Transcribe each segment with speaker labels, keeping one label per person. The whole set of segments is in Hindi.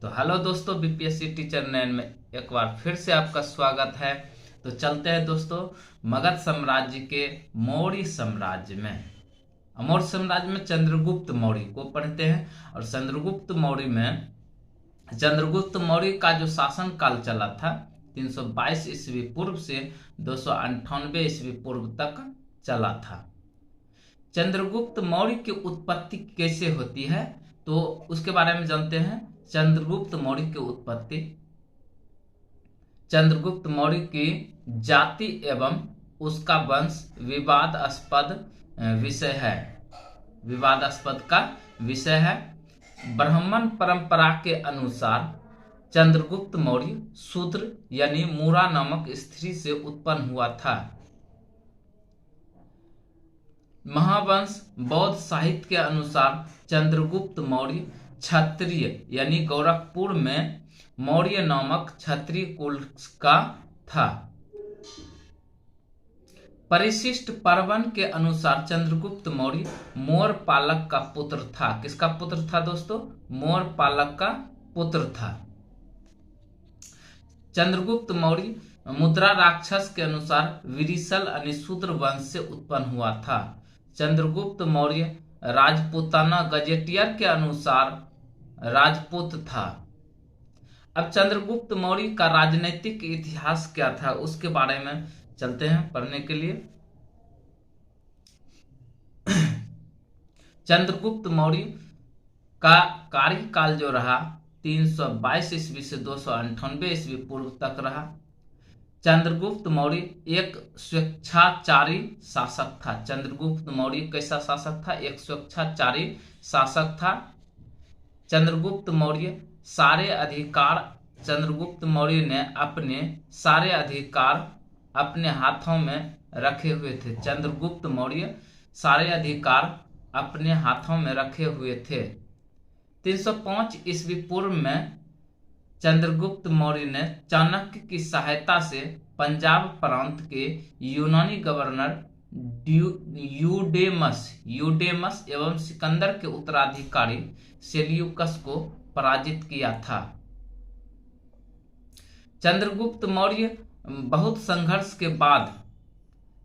Speaker 1: तो हेलो दोस्तों, बीपीएससी टीचर 9 में एक बार फिर से आपका स्वागत है। तो चलते हैं दोस्तों मगध साम्राज्य के मौर्य साम्राज्य में। मौर्य साम्राज्य में चंद्रगुप्त मौर्य को पढ़ते हैं। और चंद्रगुप्त मौर्य का जो शासन काल चला था 322 ईस्वी पूर्व से 298 ईस्वी पूर्व तक चला था। चंद्रगुप्त मौर्य की उत्पत्ति कैसे होती है तो उसके बारे में जानते हैं। चंद्रगुप्त मौर्य की उत्पत्ति चंद्रगुप्त मौर्य की जाति एवं उसका वंश विवादास्पद का विषय है। ब्राह्मण परंपरा के अनुसार चंद्रगुप्त मौर्य शूद्र यानी मूरा नामक स्त्री से उत्पन्न हुआ था। महावंश बौद्ध साहित्य के अनुसार चंद्रगुप्त मौर्य क्षत्रिय यानी गोरखपुर में मौर्य नामक क्षत्रिय कुल का था। परिशिष्ट पर्वन के अनुसार चंद्रगुप्त मौर्य मोर पालक का पुत्र था। किसका पुत्र था दोस्तों? मोर पालक का पुत्र था। चंद्रगुप्त मौर्य मुद्रा राक्षस के अनुसार विरिशल यानी शूद्र वंश से उत्पन्न हुआ था। चंद्रगुप्त मौर्य राजपूताना गजेटियर के अनुसार राजपूत था। अब चंद्रगुप्त मौर्य का राजनीतिक इतिहास क्या था उसके बारे में चलते हैं पढ़ने के लिए। चंद्रगुप्त मौर्य का कार्यकाल जो रहा 322 ईस्वी से 298 ईस्वी पूर्व तक रहा। चंद्रगुप्त मौर्य एक स्वेच्छाचारी शासक था। चंद्रगुप्त मौर्य कैसा शासक था? एक स्वेच्छाचारी शासक था। चंद्रगुप्त मौर्य ने अपने सारे अधिकार अपने हाथों में रखे हुए थे। चंद्रगुप्त मौर्य सारे अधिकार अपने हाथों में रखे हुए थे। 305 ईस्वी पूर्व में चंद्रगुप्त मौर्य ने चाणक्य की सहायता से पंजाब प्रांत के यूनानी गवर्नर यूडेमस एवं सिकंदर के उत्तराधिकारी सेल्यूकस को पराजित किया था। चंद्रगुप्त मौर्य बहुत संघर्ष के बाद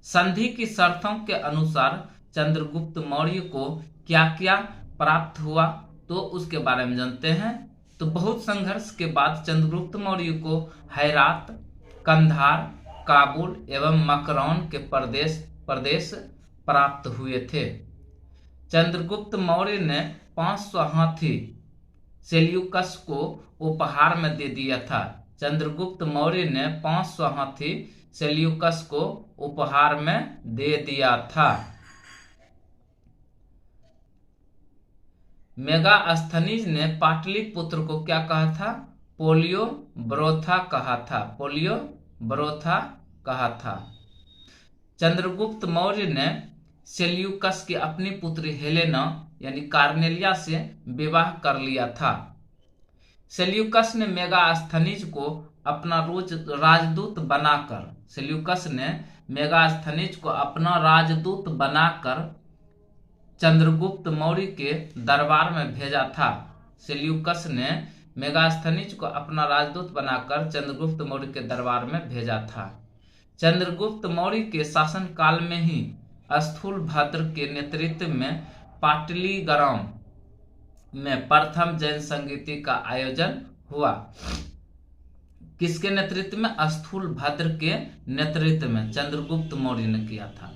Speaker 1: संधि की शर्तों के अनुसार चंद्रगुप्त मौर्य को क्या क्या प्राप्त हुआ तो उसके बारे में जानते हैं। तो बहुत संघर्ष के बाद चंद्रगुप्त मौर्य को हेरात, कंधार, काबुल एवं मकरौन के प्रदेश प्राप्त हुए थे। चंद्रगुप्त मौर्य ने 500 हाथी सेल्यूकस को उपहार में दे दिया था। चंद्रगुप्त मौर्य ने 500 हाथी सेल्यूकस को उपहार में दे दिया था। मेगास्थनीज ने पाटलिपुत्र को क्या कहा था? पोलियो ब्रोथा कहा था। चंद्रगुप्त मौर्य ने सेल्यूकस की अपनी पुत्री हेलेना यानी कार्नेलिया से विवाह कर लिया था। सेल्यूकस ने मेगास्थनीज को अपना राजदूत बनाकर चंद्रगुप्त मौर्य के दरबार में भेजा था। सेल्यूकस ने मेगास्थनीज को अपना राजदूत बनाकर चंद्रगुप्त मौर्य के दरबार में भेजा था। चंद्रगुप्त मौर्य के शासन काल में ही स्थूलभद्र के नेतृत्व में पाटलिग्राम में प्रथम जैन संगीति का आयोजन हुआ। किसके नेतृत्व में? स्थूलभद्र के नेतृत्व में चंद्रगुप्त मौर्य ने किया था।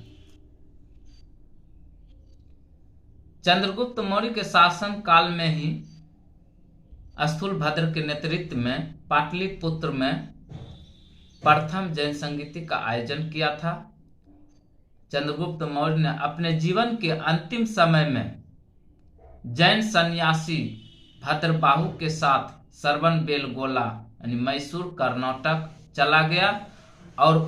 Speaker 1: चंद्रगुप्त मौर्य के शासन काल में ही स्थूलभद्र के नेतृत्व में पाटलिपुत्र में प्रथम जैन संगीति का आयोजन किया था। चंद्रगुप्त मौर्य ने अपने जीवन के अंतिम समय में जैन सन्यासी भद्रबाहु के साथ श्रवणबेलगोला यानी मैसूर कर्नाटक चला गया और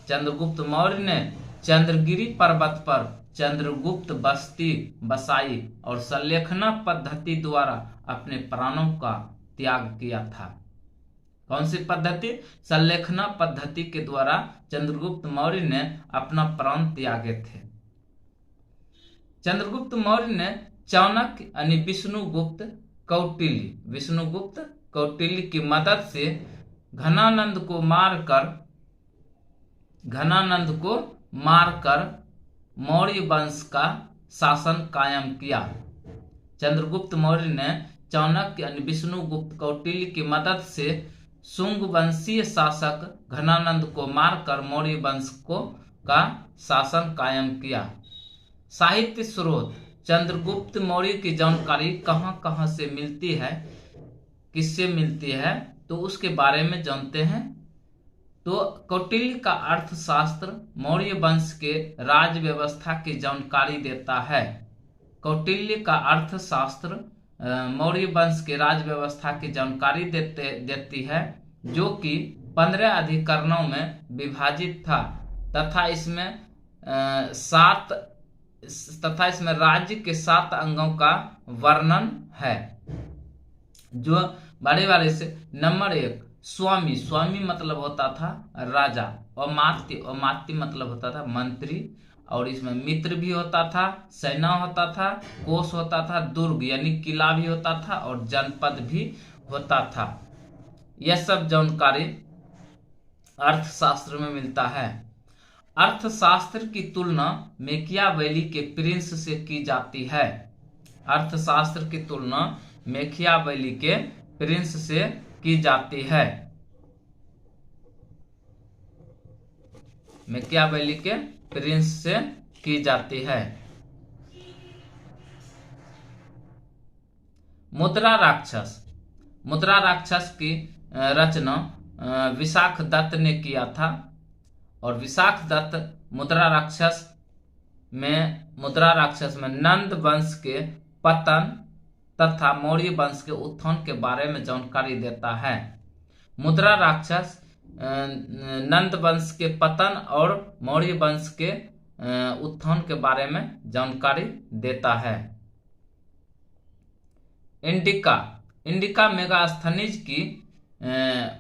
Speaker 1: चंद्रगुप्त मौर्य ने चंद्रगिरी पर्वत पर चंद्रगुप्त बस्ती बसाई और संलेखना पद्धति द्वारा अपने प्राणों का त्याग किया था। कौन सी पद्धति? संलेखना पद्धति के द्वारा चंद्रगुप्त मौर्य ने अपना प्राण त्यागे थे। चंद्रगुप्त मौर्य ने चाणक्य यानी विष्णुगुप्त कौटिल्य, विष्णुगुप्त कौटिल्य की मदद से घनानंद को मारकर मौर्य वंश का शासन कायम किया। चंद्रगुप्त मौर्य ने चाणक्य यानी विष्णुगुप्त कौटिल्य की मदद से शुंग वंशीय शासक घनानंद को मारकर मौर्य वंश का शासन कायम किया। साहित्य स्रोत: चंद्रगुप्त मौर्य की जानकारी कहाँ कहाँ से मिलती है, किससे मिलती है, तो उसके बारे में जानते हैं। तो कौटिल्य का अर्थशास्त्र मौर्य वंश के राज व्यवस्था की जानकारी देता है। कौटिल्य का अर्थशास्त्र मौर्य वंश के राज व्यवस्था की जानकारी देती है, जो कि 15 अधिकरणों में विभाजित था तथा इसमें राज्य के 7 अंगों का वर्णन है। जो बड़े से नंबर 1 स्वामी, स्वामी मतलब होता था राजा, अमात्य मतलब होता था मंत्री, और इसमें मित्र भी होता था, सेना होता था, कोष होता था, दुर्ग यानी किला भी होता था, और जनपद भी होता था। यह सब जानकारी अर्थशास्त्र में मिलता है। अर्थशास्त्र की तुलना मैकियावेली के प्रिंस से की जाती है। अर्थशास्त्र की तुलना मैकियावेली के प्रिंस से की जाती है। मैकियावेली के प्रिंस से की जाती है। मुद्रा राक्षस, मुद्रा राक्षस की रचना विशाख दत्त ने किया था, और विशाख दत्त मुद्रा राक्षस में नंद वंश के पतन तथा मौर्य वंश के उत्थान के बारे में जानकारी देता है। मुद्रा राक्षस नंद वंश के पतन और मौर्य वंश के उत्थान के बारे में जानकारी देता है। इंडिका मेगास्थनीज की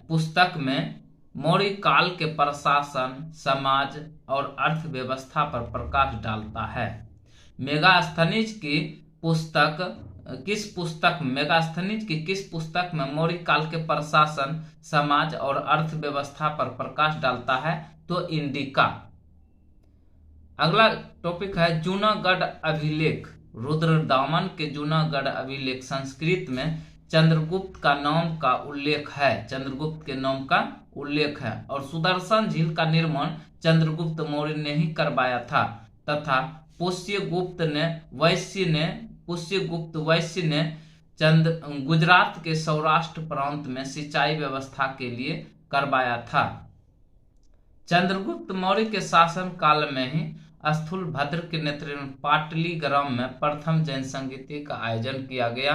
Speaker 1: पुस्तक में मौर्य काल के प्रशासन, समाज और अर्थव्यवस्था पर प्रकाश डालता है। मेगास्थनीज की किस पुस्तक में मौर्य काल के प्रशासन, समाज और अर्थव्यवस्था पर प्रकाश डालता है, तो इंडिका। अगला टॉपिक है जूनागढ़ अभिलेख। रुद्रदामन के जूनागढ़ अभिलेख संस्कृत में चंद्रगुप्त का नाम का उल्लेख है, चंद्रगुप्त के नाम का उल्लेख है, और सुदर्शन झील का निर्माण चंद्रगुप्त मौर्य ने ही करवाया था, तथा पुष्यगुप्त वैश्य ने गुजरात के सौराष्ट्र प्रांत में सिंचाई व्यवस्था के लिए करवाया था। चंद्रगुप्त मौर्य के शासन काल में ही स्थूलभद्र के नेतृत्व में पाटलिग्राम में प्रथम जैन संगीति का आयोजन किया गया।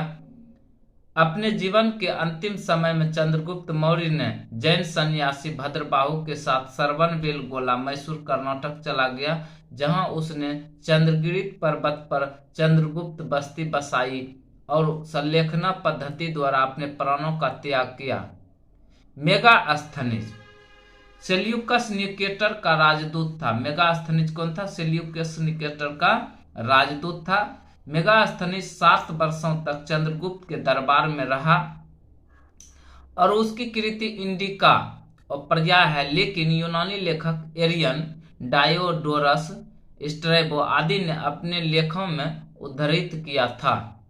Speaker 1: अपने जीवन के अंतिम समय में चंद्रगुप्त मौर्य ने जैन सन्यासी भद्रबाहु के साथ सरवनबेलगोला, मैसूर, कर्नाटक चला गया, जहां उसने चंद्रगिरी पर्वत पर चंद्रगुप्त बस्ती बसाई और संलेखना पद्धति द्वारा अपने प्राणों का त्याग किया। मेगास्थनीज सेल्यूकस निकेटर का राजदूत था। मेगास्थनीज कौन था? सेल्यूकस निकेटर का राजदूत था। मेगास्थनीज 7 वर्षों तक चंद्रगुप्त के दरबार में रहा और उसकी कृति इंडिका और पर्याय है, लेकिन यूनानी लेखक एरियन, डायोडोरस, स्ट्रैबो आदि ने अपने लेखों में उद्धृत किया था।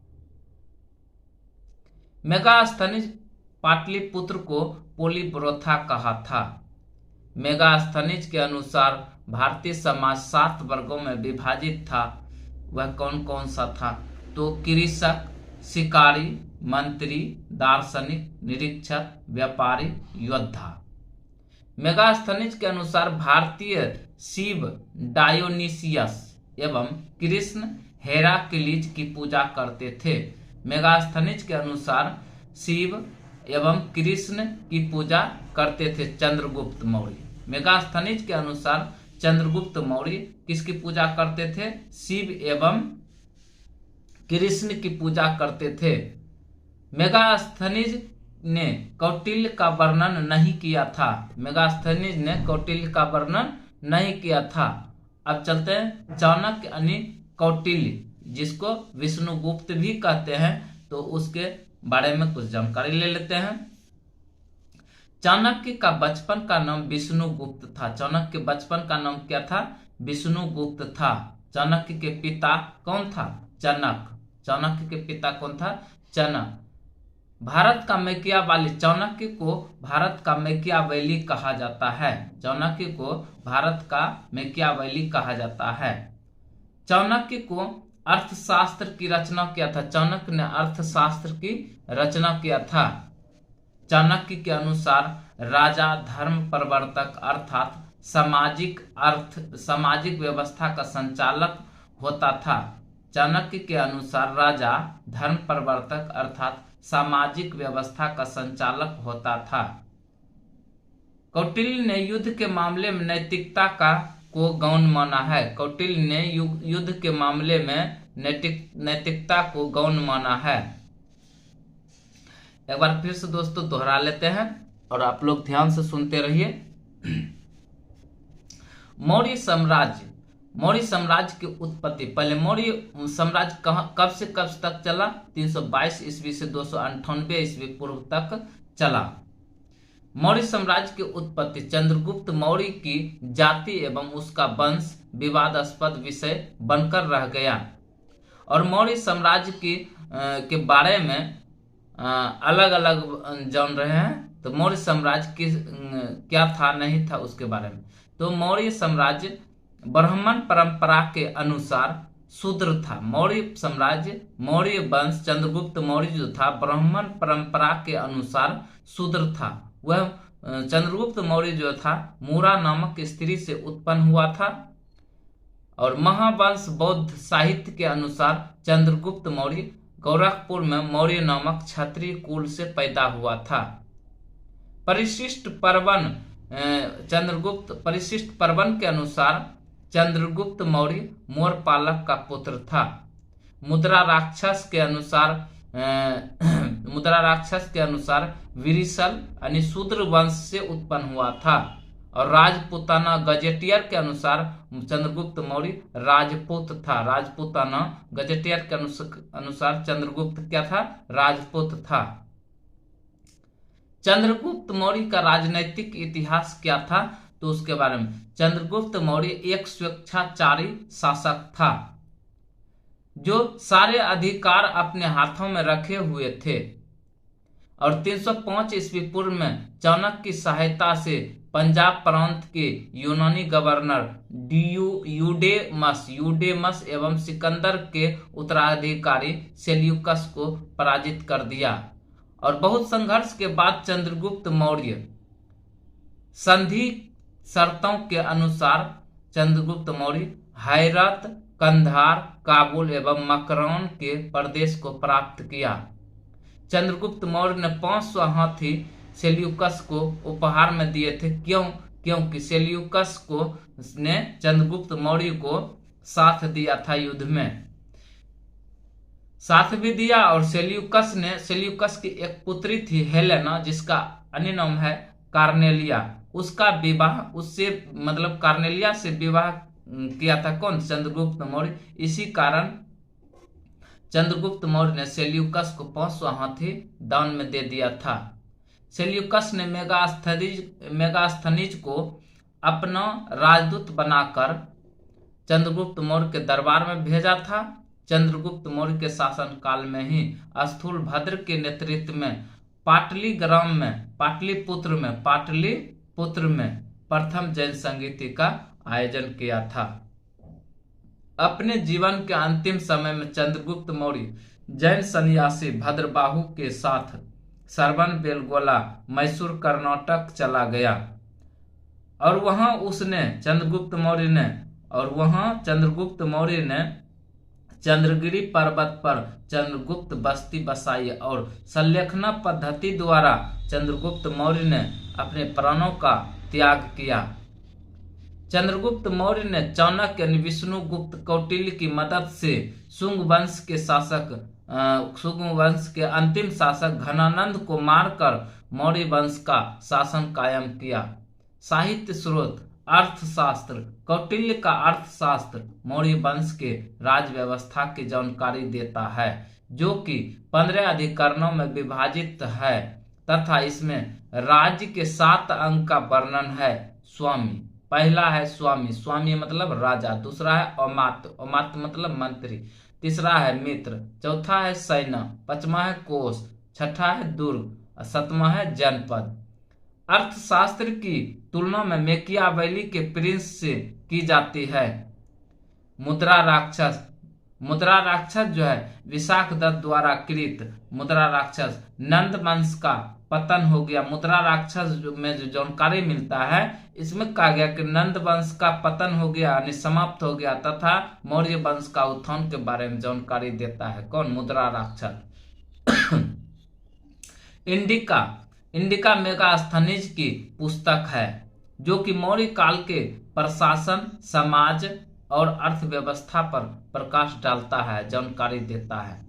Speaker 1: मेगास्थनीज पाटलिपुत्र को पोलिब्रोथा कहा था। मेगास्थनीज के अनुसार भारतीय समाज 7 वर्गों में विभाजित था। वह कौन कौन सा था? तो कृषक, शिकारी, मंत्री, दार्शनिक, निरीक्षक, व्यापारी, योद्धा। मेगास्थनीज के अनुसार भारतीय शिव डायोनिसियस एवं कृष्ण हेराक्लीज की पूजा करते थे। मेगास्थनीज के अनुसार शिव एवं कृष्ण की पूजा करते थे चंद्रगुप्त मौर्य। मेगास्थनीज के अनुसार चंद्रगुप्त मौर्य किसकी पूजा करते थे? शिव एवं कृष्ण की पूजा करते थे। मेगास्थनीज ने कौटिल्य का वर्णन नहीं किया था। मेगास्थनीज ने कौटिल्य का वर्णन नहीं किया था। अब चलते हैं चाणक्य यानी कौटिल्य, जिसको विष्णुगुप्त भी कहते हैं, तो उसके बारे में कुछ जानकारी ले लेते हैं। चाणक्य का बचपन का नाम विष्णुगुप्त था। चाणक्य के बचपन का नाम क्या था? विष्णुगुप्त था। चाणक्य के पिता कौन था? जनक। चाणक्य के पिता कौन था? जनक। भारत का मैकियावेली, चाणक्य को भारत का मैकियावेली कहा जाता है। चाणक्य को भारत का मैकियावेली कहा जाता है। चाणक्य को अर्थशास्त्र की रचना किया था। चाणक्य ने अर्थशास्त्र की रचना किया था। चाणक्य के अनुसार राजा धर्म प्रवर्तक अर्थात सामाजिक व्यवस्था का संचालक होता था। चाणक्य के अनुसार राजा धर्म प्रवर्तक अर्थात सामाजिक व्यवस्था का संचालक होता था। कौटिल्य ने युद्ध के मामले में नैतिकता को गौण माना है। कौटिल्य ने युद्ध के मामले में नैतिकता को गौण माना है। एक बार फिर से दोस्तों दोहरा लेते हैं और आप लोग ध्यान से सुनते रहिए। मौर्य साम्राज्य की उत्पत्ति, पहले मौर्य साम्राज्य कब से कब तक चला? 322 ईस्वी से 298 ईस्वी पूर्व तक चला। मौर्य साम्राज्य की उत्पत्ति चंद्रगुप्त मौर्य की जाति एवं उसका वंश विवादास्पद विषय बनकर रह गया और मौर्य साम्राज्य के बारे में अलग अलग जान रहे हैं। तो मौर्य साम्राज्य की क्या था नहीं था उसके बारे में। तो मौर्य साम्राज्य ब्राह्मण परंपरा के अनुसार शूद्र था। मौर्य साम्राज्य, मौर्य वंश चंद्रगुप्त मौर्य जो था ब्राह्मण परंपरा के अनुसार शूद्र था। वह चंद्रगुप्त मौर्य जो था मूरा नामक स्त्री से उत्पन्न हुआ था और महावंश बौद्ध साहित्य के अनुसार चंद्रगुप्त मौर्य गोरखपुर में मौर्य नामक क्षत्रिय कुल से पैदा हुआ था। परिशिष्ट पर्वन के अनुसार चंद्रगुप्त मौर्य मोरपालक का पुत्र था। मुद्रा राक्षस के अनुसार विरिशल यानी शूद्र वंश से उत्पन्न हुआ था और राजपूताना गजेटियर के अनुसार चंद्रगुप्त मौर्य राजपूत था। राजपूताना गजेटियर के अनुसार चंद्रगुप्त क्या था? राजपूत था। चंद्रगुप्त मौर्य का राजनैतिक इतिहास क्या था? तो उसके बारे में, चंद्रगुप्त मौर्य एक स्वेच्छाचारी शासक था जो सारे अधिकार अपने हाथों में रखे हुए थे और 305 ईस्वी पूर्व में चाणक्य की सहायता से पंजाब प्रांत के यूनानी गवर्नर यूडेमस एवं सिकंदर के उत्तराधिकारी सेल्यूकस को पराजित कर दिया और बहुत संघर्ष के बाद चंद्रगुप्त मौर्य संधि शर्तों के अनुसार चंद्रगुप्त मौर्य हैरत, कंधार, काबुल एवं मकरान के प्रदेश को प्राप्त किया। चंद्रगुप्त मौर्य ने 500 हाथी सेल्यूकस को उपहार में दिए थे। क्योंकि सेल्यूकस ने चंद्रगुप्त मौर्य को साथ दिया था, युद्ध में साथ भी दिया। और सेल्यूकस की एक पुत्री थी हेलेना, जिसका अन्य नाम है कार्नेलिया। उसका विवाह कार्नेलिया से विवाह किया था कौन? चंद्रगुप्त मौर्य। इसी कारण चंद्रगुप्त मौर्य ने सेल्यूकस को 500 हाथी दान में दे दिया था। सेल्यूकस ने मेगास्थनीज को अपना राजदूत बनाकर चंद्रगुप्त मौर्य के दरबार में भेजा था। चंद्रगुप्त मौर्य के शासन काल में ही स्थूलभद्र के नेतृत्व में पाटलिपुत्र में प्रथम जैन संगीति का आयोजन किया था। अपने जीवन के अंतिम समय में चंद्रगुप्त मौर्य जैन सन्यासी भद्रबाहु के साथ श्रवणबेलगोला मैसूर कर्नाटक चला गया और वहां चंद्रगुप्त मौर्य ने चंद्रगिरी पर्वत पर चंद्रगुप्त बस्ती बसाई और संलेखना पद्धति द्वारा चंद्रगुप्त मौर्य ने अपने प्राणों का त्याग किया। चंद्रगुप्त मौर्य ने चाणक्य यानी विष्णुगुप्त कौटिल्य की मदद से शुंग वंश के अंतिम शासक घनानंद को मारकर मौर्य वंश का शासन कायम किया। साहित्य स्रोत, अर्थशास्त्र। कौटिल्य का अर्थशास्त्र मौर्य वंश के राज व्यवस्था की जानकारी देता है। जो कि 15 अधिकरणों में विभाजित है तथा इसमें राज्य के 7 अंक का वर्णन है। स्वामी, पहला है स्वामी, स्वामी मतलब राजा। दूसरा है अमात्य, अमात्य मतलब मंत्री। तीसरा है मित्र। चौथा है सैन्य। पांचवा है कोष। छठा है दुर्ग। सातवां है जनपद। अर्थशास्त्र की तुलना में मैकियावेली के प्रिंस से की जाती है। मुद्रा राक्षस, मुद्रा राक्षस जो है विशाख दत्त द्वारा कृत मुद्रा राक्षस। नंद वंश का पतन हो गया। मुद्रा राक्षस में जो जानकारी मिलता है इसमें कहा गया कि नंद वंश का पतन हो गया यानी समाप्त हो गया तथा मौर्य वंश का उत्थान के बारे में जानकारी देता है। कौन? मुद्रा राक्षस। इंडिका, इंडिका मेगास्थनीज की पुस्तक है जो कि मौर्य काल के प्रशासन, समाज और अर्थव्यवस्था पर प्रकाश डालता है, जानकारी देता है।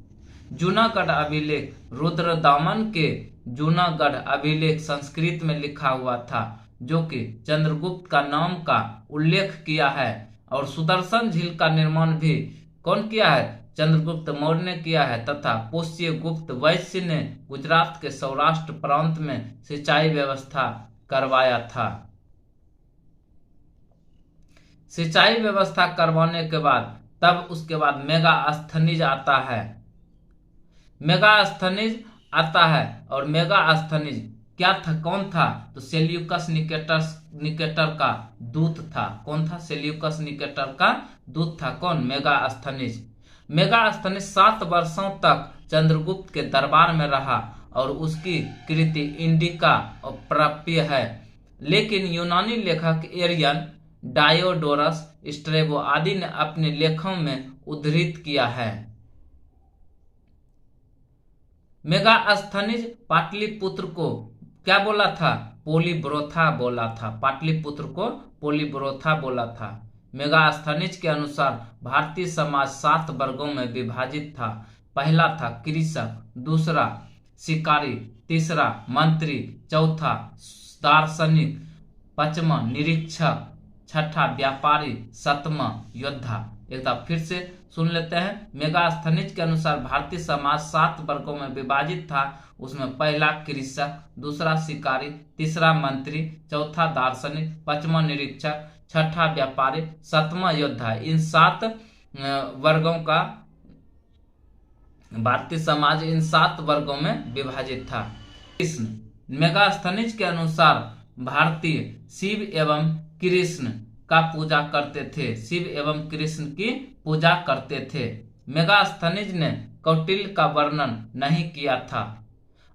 Speaker 1: जूनागढ़ अभिलेख, रुद्रदामन के जूनागढ़ अभिलेख संस्कृत में लिखा हुआ था जो कि चंद्रगुप्त का नाम का उल्लेख किया है। और सुदर्शन झील का निर्माण भी कौन किया है? चंद्रगुप्त मौर्य ने किया है तथा पुष्यगुप्त वैश्य ने गुजरात के सौराष्ट्र प्रांत में सिंचाई व्यवस्था करवाया था। सिंचाई व्यवस्था करवाने के बाद तब उसके बाद मेगास्थनीज आता है। मेगास्थनीज आता है और मेगास्थनीज क्या था, कौन था? तो सेल्यूकस निकेटर का दूत था। कौन था? सेल्यूकस निकेटर का दूत था। कौन? मेगास्थनीज। मेगास्थनीज 7 वर्षों तक चंद्रगुप्त के दरबार में रहा और उसकी कृति इंडिका प्राप्य है। लेकिन यूनानी लेखक एरियन, डायोडोरस, स्ट्रेबो आदि ने अपने लेखों में उद्धृत किया है। मेगास्थनीज पाटलिपुत्र को क्या बोला था? पोलीब्रोथा बोला था। पाटलिपुत्र को पोलीब्रोथा बोला था। मेगास्थनीज के अनुसार भारतीय समाज 7 वर्गों में विभाजित था। पहला था कृषक, दूसरा शिकारी, तीसरा मंत्री, चौथा दार्शनिक, पांचवा निरीक्षक, छठा व्यापारी, सातवां योद्धा। एक बार फिर से सुन लेते हैं। मेगास्थनीज के अनुसार भारतीय समाज 7 वर्गों में विभाजित था। उसमें पहला कृषक, दूसरा शिकारी, तीसरा मंत्री, चौथा दार्शनिक, पांचवा निरीक्षक, छठा व्यापारी, सातवां योद्धा। इन 7 वर्गों का भारतीय समाज इन 7 वर्गों में विभाजित था। कृष्ण, मेगास्थनीज के अनुसार भारतीय शिव एवं कृष्ण का पूजा करते थे। शिव एवं कृष्ण की पूजा करते थे। मेगास्थनीज ने कौटिल्य का वर्णन नहीं किया था।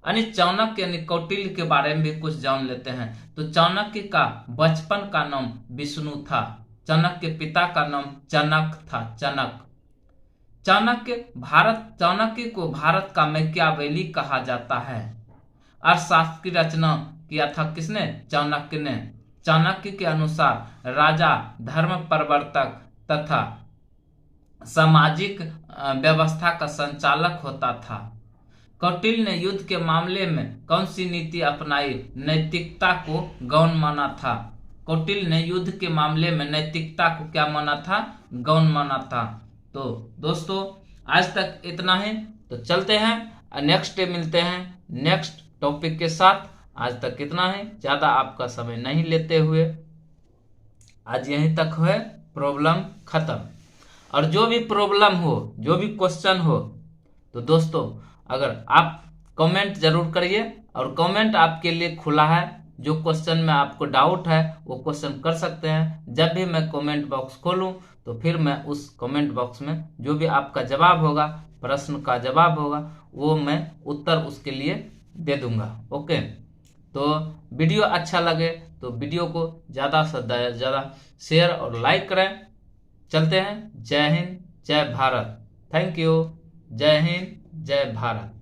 Speaker 1: यानी चाणक्य यानी कौटिल्य के बारे में भी कुछ जान लेते हैं। तो चाणक्य का बचपन का नाम विष्णु था। चाणक्य के पिता का नाम चनक था। चनक। चाणक्य को भारत का मैकियावेली कहा जाता है। अर्थशास्त्र की रचना किया था किसने? चाणक्य ने। चाणक्य के अनुसार राजा धर्म प्रवर्तक तथा सामाजिक व्यवस्था का संचालक होता था। कौटिल्य ने युद्ध के मामले में कौन सी नीति अपनाई? नैतिकता को गौण माना था। कौटिल्य ने युद्ध के मामले में नैतिकता को क्या माना था? गौण माना था। तो दोस्तों आज तक इतना ही। तो चलते हैं, नेक्स्ट डे मिलते हैं नेक्स्ट टॉपिक के साथ। आज तक इतना है, ज्यादा आपका समय नहीं लेते हुए आज यहीं तक है। प्रॉब्लम खत्म। और जो भी प्रॉब्लम हो, जो भी क्वेश्चन हो, तो दोस्तों अगर आप कमेंट जरूर करिए और कमेंट आपके लिए खुला है। जो क्वेश्चन में आपको डाउट है वो क्वेश्चन कर सकते हैं। जब भी मैं कमेंट बॉक्स खोलूं तो फिर मैं उस कमेंट बॉक्स में जो भी आपका जवाब होगा, प्रश्न का जवाब होगा, वो मैं उत्तर उसके लिए दे दूंगा। ओके, तो वीडियो अच्छा लगे तो वीडियो को ज़्यादा से ज़्यादा शेयर और लाइक करें। चलते हैं। जय हिंद, जय भारत। Thank you. जय हिंद, जय भारत।